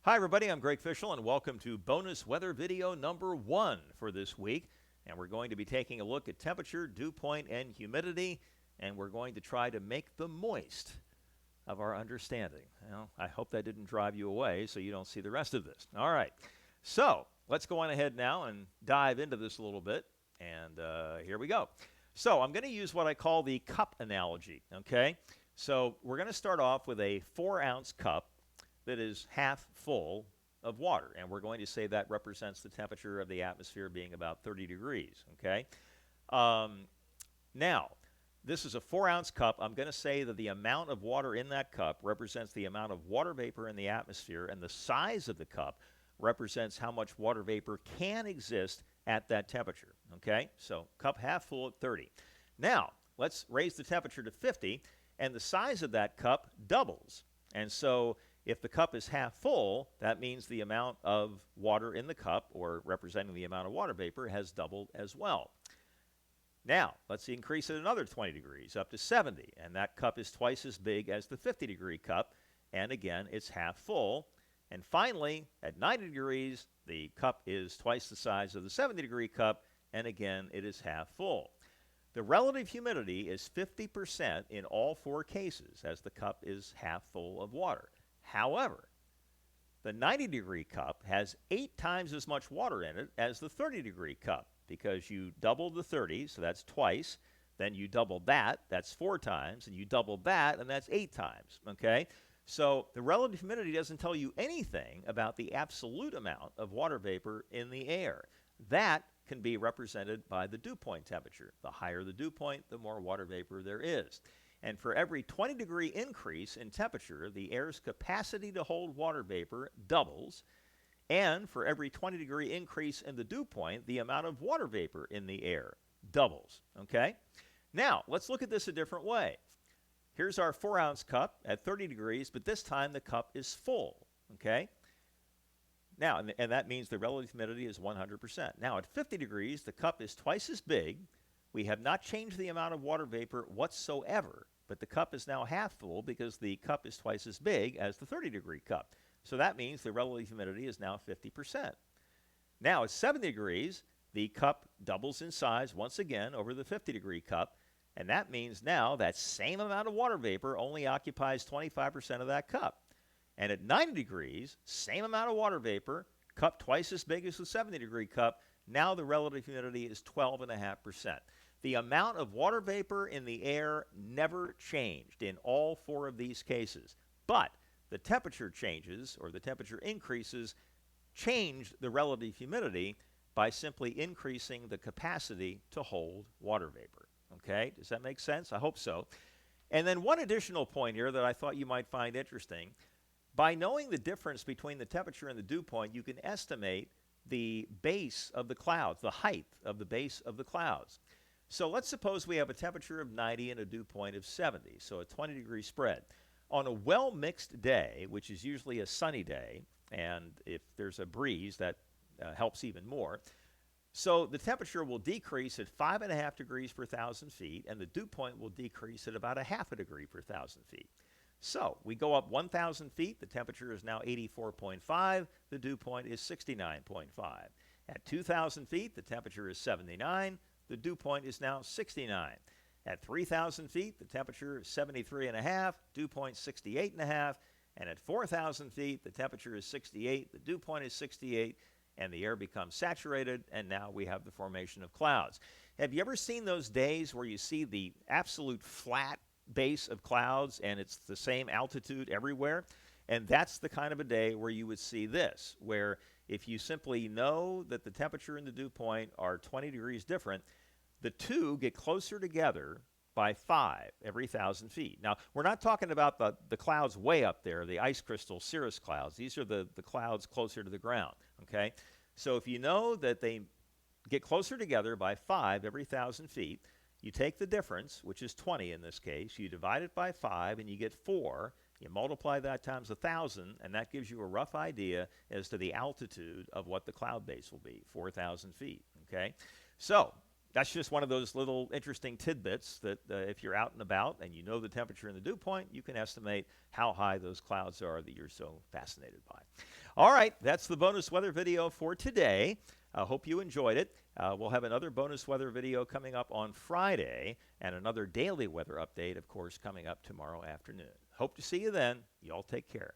Hi everybody, I'm Greg Fischel and welcome to bonus weather video number 1 for this week. And we're going to be taking a look at temperature, dew point, and humidity, and we're going to try to make the moist of our understanding. Well, I hope that didn't drive you away so you don't see the rest of this. All right, so let's go on ahead now and dive into this a little bit, and here we go. So I'm going to use what I call the cup analogy, okay? So we're going to start off with a 4-ounce cup that is half full of water, and we're going to say that represents the temperature of the atmosphere being about 30 degrees, okay? Now, this is a 4-ounce cup. I'm going to say that the amount of water in that cup represents the amount of water vapor in the atmosphere, and the size of the cup represents how much water vapor can exist at that temperature, okay? So cup half full at 30. Now, let's raise the temperature to 50, and the size of that cup doubles. And so if the cup is half full, that means the amount of water in the cup, or representing the amount of water vapor, has doubled as well. Now, let's increase it another 20 degrees, up to 70, and that cup is twice as big as the 50-degree cup, and again, it's half full. And finally, at 90 degrees, the cup is twice the size of the 70-degree cup, and again, it is half full. The relative humidity is 50% in all 4 cases, as the cup is half full of water. However, the 90-degree cup has 8 times as much water in it as the 30-degree cup, because you doubled the 30, so that's twice, then you doubled that, that's 4 times, and you doubled that, and that's 8 times, okay? So the relative humidity doesn't tell you anything about the absolute amount of water vapor in the air. That can be represented by the dew point temperature. The higher the dew point, the more water vapor there is. And for every 20-degree increase in temperature, the air's capacity to hold water vapor doubles. And for every 20-degree increase in the dew point, the amount of water vapor in the air doubles, okay? Now, let's look at this a different way. Here's our 4-ounce cup at 30 degrees, but this time the cup is full, okay? Now, and that means the relative humidity is 100%. Now, at 50 degrees, the cup is twice as big. We have not changed the amount of water vapor whatsoever, but the cup is now half full because the cup is twice as big as the 30-degree cup. So that means the relative humidity is now 50%. Now, at 70 degrees, the cup doubles in size once again over the 50-degree cup, and that means now that same amount of water vapor only occupies 25% of that cup. And at 90 degrees, same amount of water vapor, cup twice as big as the 70-degree cup, now the relative humidity is 12.5%. The amount of water vapor in the air never changed in all 4 of these cases. But the temperature changes, or the temperature increases, changed the relative humidity by simply increasing the capacity to hold water vapor. Okay, does that make sense? I hope so. And then one additional point here that I thought you might find interesting. By knowing the difference between the temperature and the dew point, you can estimate the base of the clouds, the height of the base of the clouds. So let's suppose we have a temperature of 90 and a dew point of 70, so a 20-degree spread. On a well-mixed day, which is usually a sunny day, and if there's a breeze, that helps even more. So the temperature will decrease at 5.5 degrees per 1,000 feet, and the dew point will decrease at about 0.5 degree per 1,000 feet. So we go up 1,000 feet, the temperature is now 84.5, the dew point is 69.5. At 2,000 feet, the temperature is 79, the dew point is now 69. At 3,000 feet, the temperature is 73.5, dew point 68.5, and at 4,000 feet, the temperature is 68, the dew point is 68, and the air becomes saturated, and now we have the formation of clouds. Have you ever seen those days where you see the absolute flat base of clouds and it's the same altitude everywhere? And that's the kind of a day where you would see this, where if you simply know that the temperature and the dew point are 20 degrees different, the two get closer together by 5 every 1,000 feet. Now, we're not talking about the clouds way up there, the ice crystal cirrus clouds. These are the clouds closer to the ground, okay? So if you know that they get closer together by 5 every 1,000 feet, you take the difference, which is 20 in this case, you divide it by 5, and you get 4. You multiply that times 1,000, and that gives you a rough idea as to the altitude of what the cloud base will be, 4,000 feet, okay? So That's just one of those little interesting tidbits that if you're out and about and you know the temperature in the dew point, you can estimate how high those clouds are that you're so fascinated by. All right, that's the bonus weather video for today. I hope you enjoyed it. We'll have another bonus weather video coming up on Friday and another daily weather update, of course, coming up tomorrow afternoon. Hope to see you then. Y'all take care.